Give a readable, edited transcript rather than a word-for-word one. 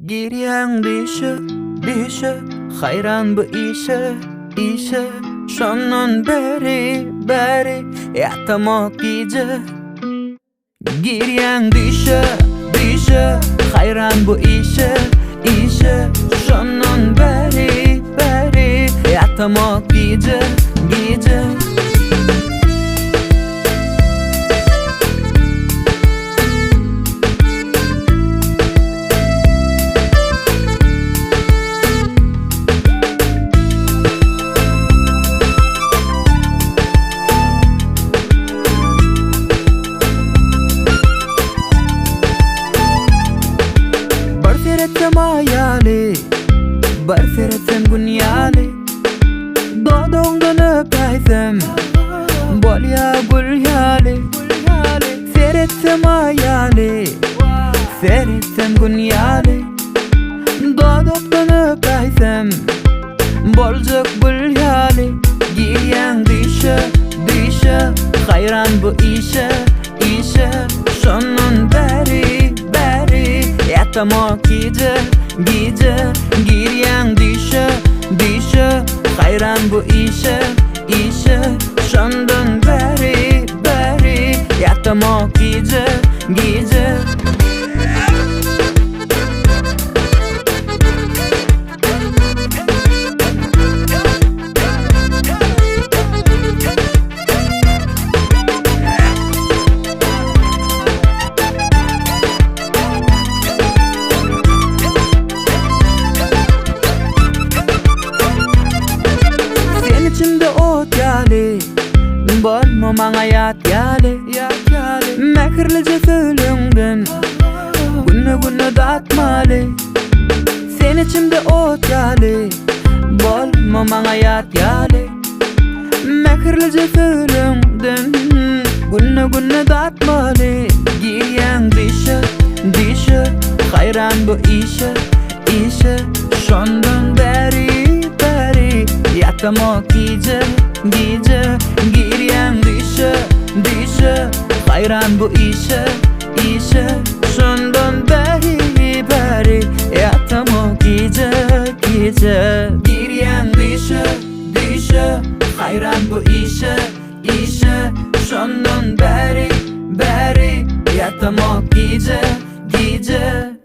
Girýän dişe hayran bu işe şondan beri ýatamak gije. Girýän dişe hayran bu işe şondan beri ýatamak gije. Barferetsem gunyali Dodongdan öpayzem Bolya gulyali Feretsem ayali Feretsem gunyali Dodongdan öpayzem Boljak gulyali Girýän dişe hayran bu işe şondan beri ýatamak gije. Girýän dişe hayran bu işe şondan beri ýatamak gije. İçimde ot ýaly, bolma maňa ýat ýaly. Mähirlice söýlüňden günne datmaly. Sen içimde ot ýaly, bolma maňa ýat ýaly. Mähirlice söýlüňden günne datmaly. Girýän dişe hayran bu işe şondan beri ýatamak gije. Girýän dişe hayran bu işe şondan beri ýatamak gije. Girýän dişe hayran bu işe şondan beri ýatamak gije.